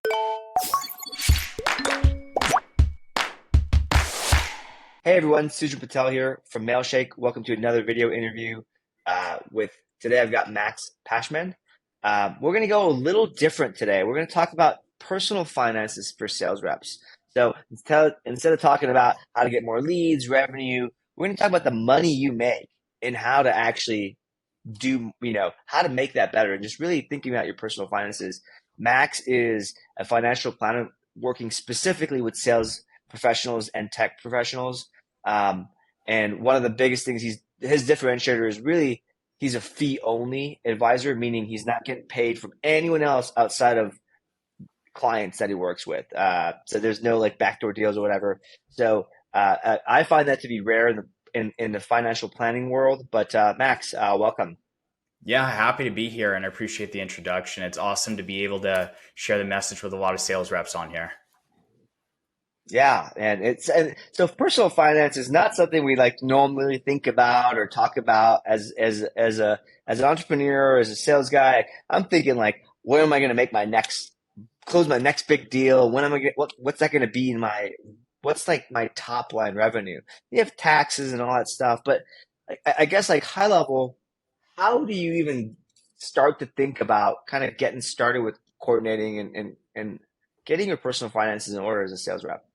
Hey everyone, Sujan Patel here from Mailshake. Welcome to another video interview with today I've got Max Pashman. We're going to go a little different today. We're going to talk about personal finances for sales reps. So instead of talking about how to get more leads, revenue, we're going to talk about the money you make and how to actually how to make that better and just really thinking about your personal finances. Max is a financial planner working specifically with sales professionals and tech professionals. Um, and one of the biggest things his differentiator is really he's a fee only advisor, meaning he's not getting paid from anyone else outside of clients that he works with. So there's no like backdoor deals or whatever. So I find that to be rare in the financial planning world. But Max, welcome. Yeah, happy to be here and I appreciate the introduction. It's awesome to be able to share the message with a lot of sales reps on here. Yeah, and so personal finance is not something we like normally think about or talk about as an entrepreneur or as a sales guy. I'm thinking like, when am I going to make my next close my next big deal? When am I what's that going to be in what's like my top line revenue? You have taxes and all that stuff, but I guess like high level, how do you even start to think about kind of getting started with coordinating and getting your personal finances in order as a sales rep?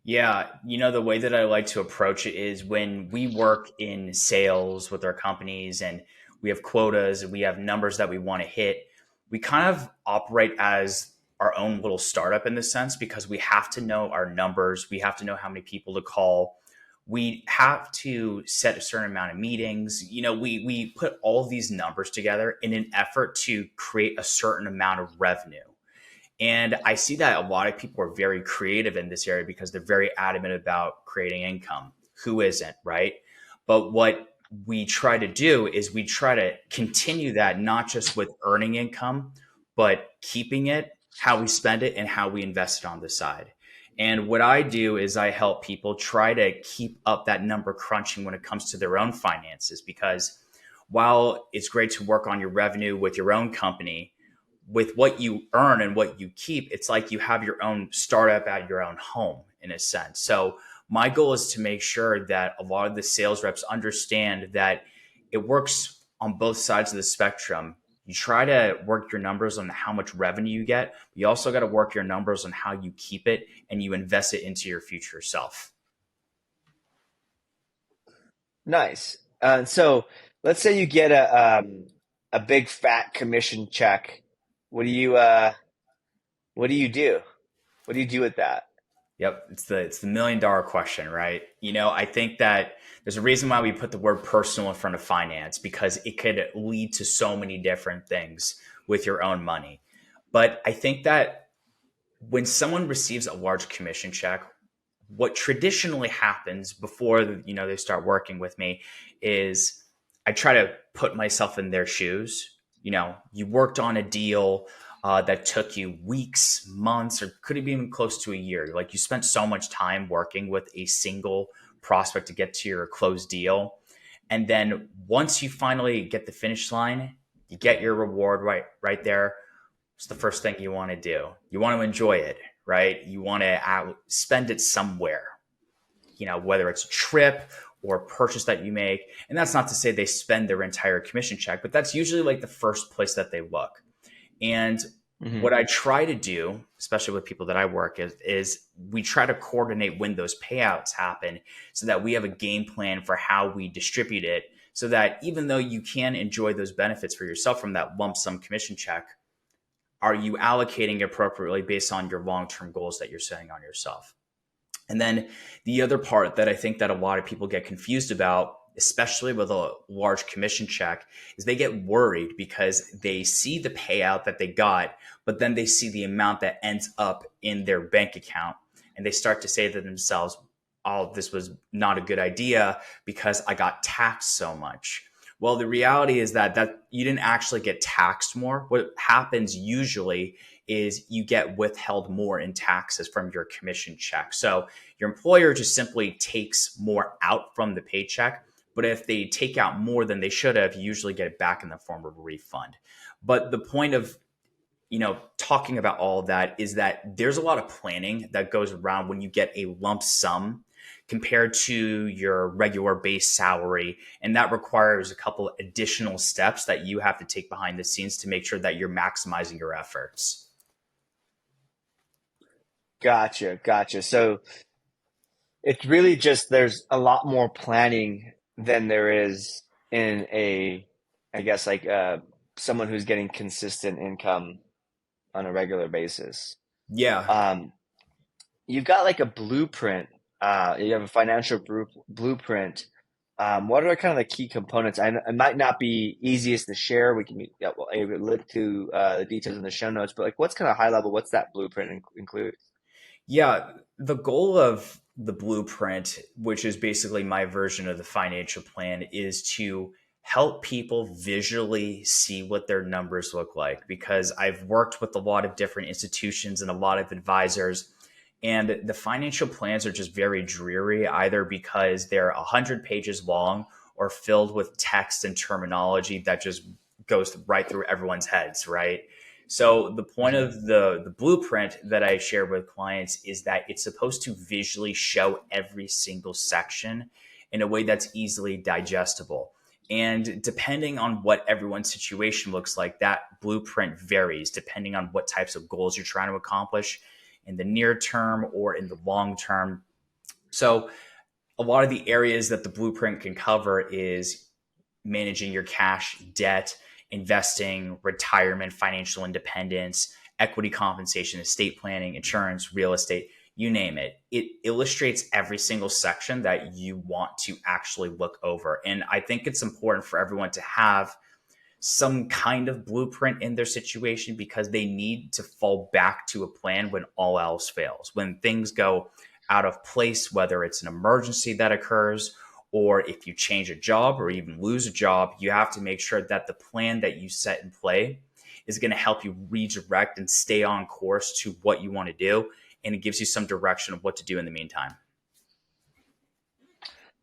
Yeah, the way that I like to approach it is when we work in sales with our companies and we have quotas and we have numbers that we want to hit, we kind of operate as our own little startup in this sense because we have to know our numbers. We have to know how many people to call. We have to set a certain amount of meetings. We put all of these numbers together in an effort to create a certain amount of revenue. And I see that a lot of people are very creative in this area because they're very adamant about creating income. Who isn't, right? But what we try to do is we try to continue that not just with earning income, but keeping it, how we spend it, and how we invest it on the side. And what I do is I help people try to keep up that number crunching when it comes to their own finances, because while it's great to work on your revenue with your own company, with what you earn and what you keep, it's like you have your own startup at your own home in a sense. So my goal is to make sure that a lot of the sales reps understand that it works on both sides of the spectrum. You try to work your numbers on how much revenue you get. But you also got to work your numbers on how you keep it and you invest it into your future self. Nice. So let's say you get a big fat commission check. What do you uh what do you do? What do you do with that? Yep, it's the $1 million question, right? I think that there's a reason why we put the word personal in front of finance because it could lead to so many different things with your own money. But I think that when someone receives a large commission check, what traditionally happens before they start working with me is I try to put myself in their shoes. You worked on a deal that took you weeks, months, or could have been even close to a year. Like you spent so much time working with a single prospect to get to your closed deal. And then once you finally get the finish line, you get your reward right there. It's the first thing you want to do. You want to enjoy it, right? You want to spend it somewhere, whether it's a trip or a purchase that you make. And that's not to say they spend their entire commission check, but that's usually like the first place that they look. And Hmm. what I try to do, especially with people that I work is we try to coordinate when those payouts happen so that we have a game plan for how we distribute it so that even though you can enjoy those benefits for yourself from that lump sum commission check, are you allocating appropriately based on your long-term goals that you're setting on yourself? And then the other part that I think that a lot of people get confused about, especially with a large commission check, is they get worried because they see the payout that they got, but then they see the amount that ends up in their bank account. And they start to say to themselves, oh, this was not a good idea because I got taxed so much. Well, the reality is that you didn't actually get taxed more. What happens usually is you get withheld more in taxes from your commission check. So your employer just simply takes more out from the paycheck. But if they take out more than they should have, you usually get it back in the form of a refund. But the point of talking about all of that is that there's a lot of planning that goes around when you get a lump sum compared to your regular base salary. And that requires a couple additional steps that you have to take behind the scenes to make sure that you're maximizing your efforts. Gotcha, gotcha. So it's really just there's a lot more planning than there is in I guess like someone who's getting consistent income on a regular basis. Yeah. Um, you've got like a blueprint. You have a financial blueprint. What are kind of the key components? It might not be easiest to share. We can yeah, well, maybe link to the details in the show notes, but like, what's kind of high level? What's that blueprint include? Yeah, the goal of the blueprint, which is basically my version of the financial plan, is to help people visually see what their numbers look like. Because I've worked with a lot of different institutions and a lot of advisors, and the financial plans are just very dreary, either because they're 100 pages long or filled with text and terminology that just goes right through everyone's heads, right? So the point Mhm. of the blueprint that I share with clients is that it's supposed to visually show every single section in a way that's easily digestible. And depending on what everyone's situation looks like, that blueprint varies depending on what types of goals you're trying to accomplish in the near term or in the long term. So a lot of the areas that the blueprint can cover is managing your cash, debt, investing, retirement, financial independence, equity compensation, estate planning, insurance, real estate, you name it. It illustrates every single section that you want to actually look over. And I think it's important for everyone to have some kind of blueprint in their situation because they need to fall back to a plan when all else fails. When things go out of place, whether it's an emergency that occurs or if you change a job or even lose a job, you have to make sure that the plan that you set in play is going to help you redirect and stay on course to what you want to do. And it gives you some direction of what to do in the meantime.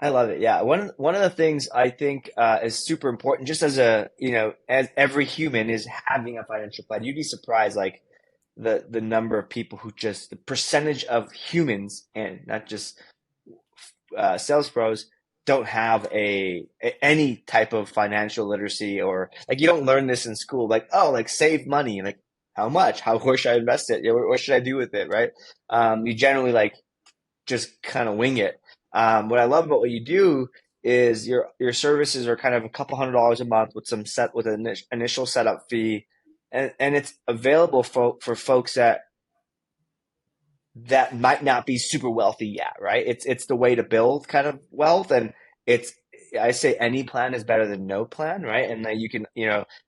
I love it. Yeah. One of the things I think is super important, just as as every human is having a financial plan. You'd be surprised, like the number of people who just the percentage of humans and not just sales pros don't have any type of financial literacy or like you don't learn this in school. Like like save money, like how much, where should I invest it? What should I do with it? Right? You generally like just kind of wing it. What I love about what you do is your services are kind of a couple $100s a month with an initial setup fee, and it's available for folks that might not be super wealthy yet, right? It's the way to build kind of wealth, and it's I say any plan is better than no plan, right? And then you can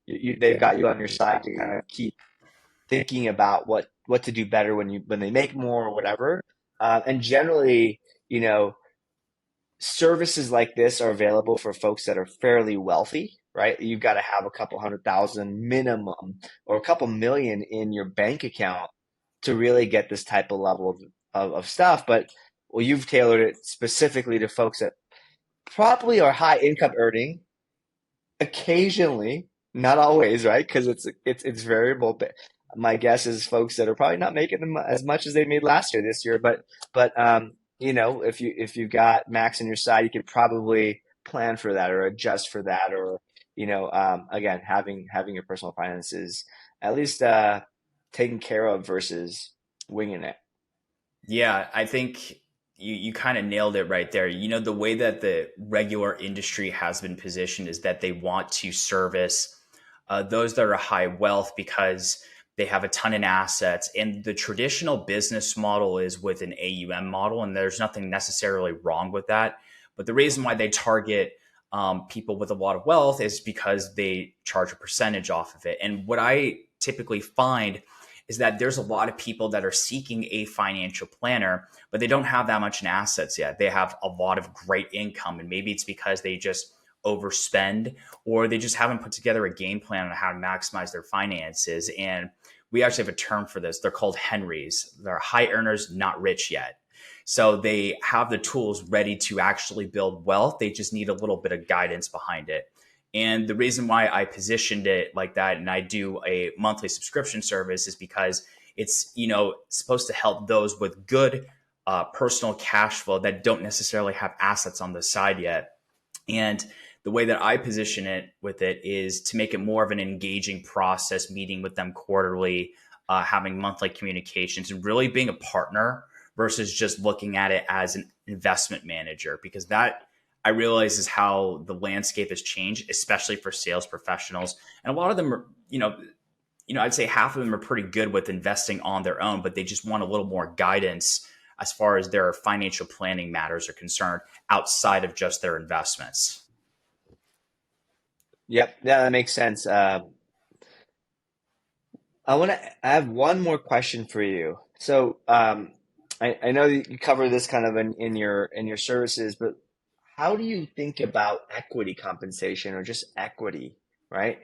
they've got you on your side to kind of keep thinking about what to do better when they make more or whatever. And generally, you know, services like this are available for folks that are fairly wealthy, right? You've got to have a couple 100,000 minimum or a couple million in your bank account to really get this type of level of stuff. But well, you've tailored it specifically to folks that probably are high income earning occasionally, not always, right? Because it's variable. But my guess is folks that are probably not making them as much as they made last year, this year. But if you've got Max on your side, you could probably plan for that or adjust for that, or again, having your personal finances at least taken care of versus winging it. Yeah, I think you kind of nailed it right there. The way that the regular industry has been positioned is that they want to service those that are high wealth because they have a ton in assets. And the traditional business model is with an AUM model, and there's nothing necessarily wrong with that. But the reason why they target people with a lot of wealth is because they charge a percentage off of it. And what I typically find is that there's a lot of people that are seeking a financial planner, but they don't have that much in assets yet. They have a lot of great income, and maybe it's because they just overspend or they just haven't put together a game plan on how to maximize their finances. And we actually have a term for this. They're called Henrys. They're high earners, not rich yet. So they have the tools ready to actually build wealth. They just need a little bit of guidance behind it. And the reason why I positioned it like that and I do a monthly subscription service is because it's, supposed to help those with good personal cash flow that don't necessarily have assets on the side yet. And the way that I position it with it is to make it more of an engaging process, meeting with them quarterly, having monthly communications, and really being a partner versus just looking at it as an investment manager, because that I realize is how the landscape has changed, especially for sales professionals. And a lot of them are, I'd say half of them are pretty good with investing on their own, but they just want a little more guidance as far as their financial planning matters are concerned outside of just their investments. Yep, yeah, that makes sense. I have one more question for you. So, I know that you cover this kind of in your services, but how do you think about equity compensation or just equity, right?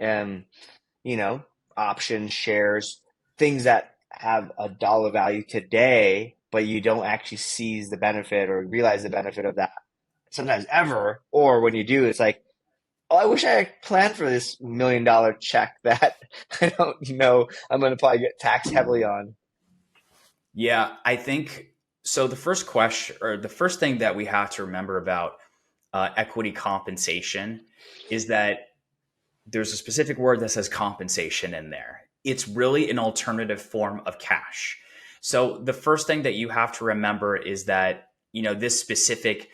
You know, options, shares, things that have a dollar value today, but you don't actually seize the benefit or realize the benefit of that sometimes ever, or when you do, it's like, oh, I wish I had planned for this $1 million check that I don't know I'm going to probably get taxed heavily on. Yeah, I think so. The first question or the first thing that we have to remember about equity compensation is that there's a specific word that says compensation in there. It's really an alternative form of cash. So the first thing that you have to remember is that, this specific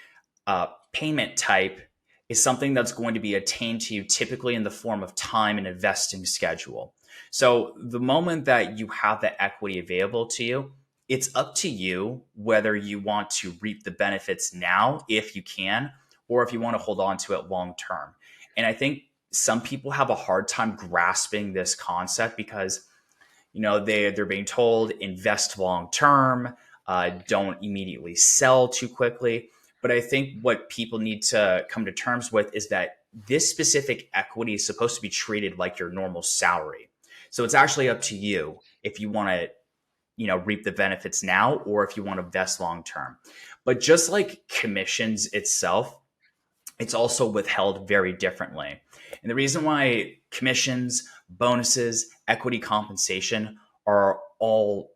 payment type is something that's going to be attained to you typically in the form of time and investing schedule. So the moment that you have the equity available to you, it's up to you whether you want to reap the benefits now, if you can, or if you want to hold on to it long term. And I think some people have a hard time grasping this concept because they're being told invest long term, don't immediately sell too quickly. But I think what people need to come to terms with is that this specific equity is supposed to be treated like your normal salary. So it's actually up to you if you want to reap the benefits now or if you want to invest long term. But just like commissions itself, it's also withheld very differently. And the reason why commissions, bonuses, equity compensation are all,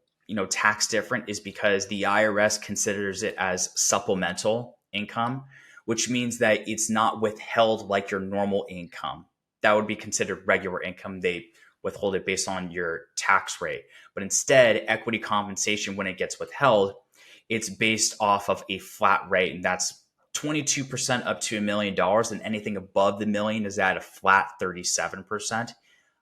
tax different is because the IRS considers it as supplemental income, which means that it's not withheld like your normal income. That would be considered regular income. They withhold it based on your tax rate. But instead, equity compensation, when it gets withheld, it's based off of a flat rate, and that's 22% up to $1 million, and anything above the million is at a flat 37%.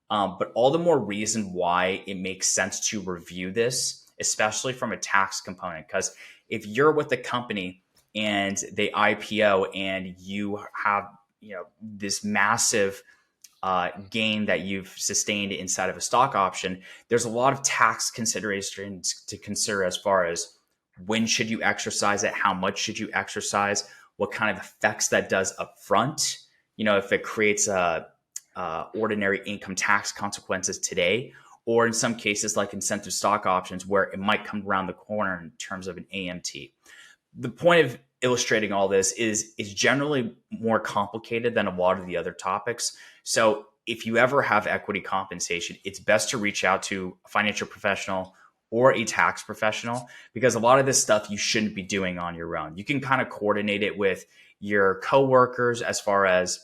But all the more reason why it makes sense to review this, especially from a tax component, because if you're with a company and they IPO and you have this massive gain that you've sustained inside of a stock option, there's a lot of tax considerations to consider as far as when should you exercise it, how much should you exercise, what kind of effects that does up front. If it creates ordinary income tax consequences today, or in some cases like incentive stock options where it might come around the corner in terms of an AMT. The point of illustrating all this is generally more complicated than a lot of the other topics. So if you ever have equity compensation, it's best to reach out to a financial professional or a tax professional, because a lot of this stuff you shouldn't be doing on your own. You can kind of coordinate it with your coworkers as far as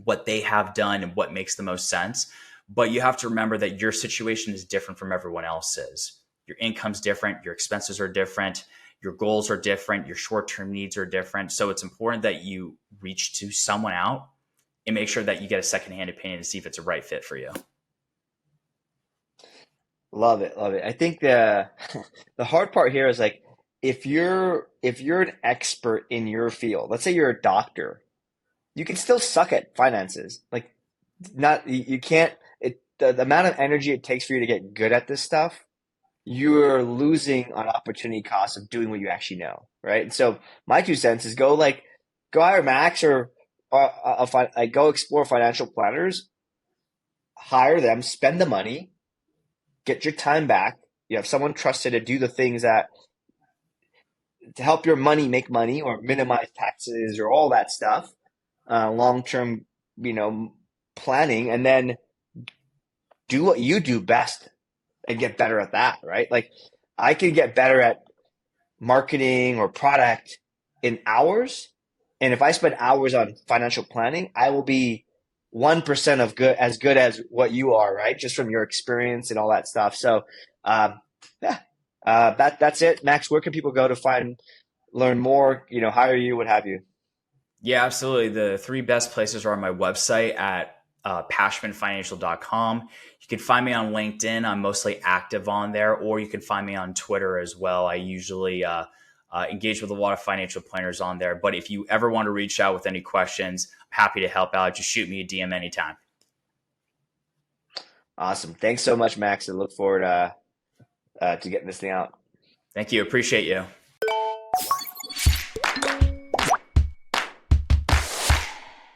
what they have done and what makes the most sense. But you have to remember that your situation is different from everyone else's. Your income's different, your expenses are different, your goals are different, your short-term needs are different. So it's important that you reach to someone out and make sure that you get a secondhand opinion to see if it's a right fit for you. Love it, love it. I think the the hard part here is like if you're an expert in your field, let's say you're a doctor, you can still suck at finances. Like not you can't the amount of energy it takes for you to get good at this stuff, you're losing on opportunity cost of doing what you actually know, right? And so my 2 cents is go hire Max or like go explore financial planners, hire them, spend the money, get your time back. You have someone trusted to do the things that to help your money make money or minimize taxes or all that stuff, long term. you know, planning, and then do what you do best and get better at that, right? Like I can get better at marketing or product in hours. And if I spend hours on financial planning, I will be 1% of good as what you are, right? Just from your experience and all that stuff. So, yeah, that's it. Max, where can people go to learn more, hire you, what have you? Yeah, absolutely. The three best places are on my website at pashmanfinancial.com. You can find me on LinkedIn. I'm mostly active on there, or you can find me on Twitter as well. I usually engage with a lot of financial planners on there. But if you ever want to reach out with any questions, I'm happy to help out. Just shoot me a DM anytime. Awesome. Thanks so much, Max. I look forward to getting this thing out. Thank you. Appreciate you.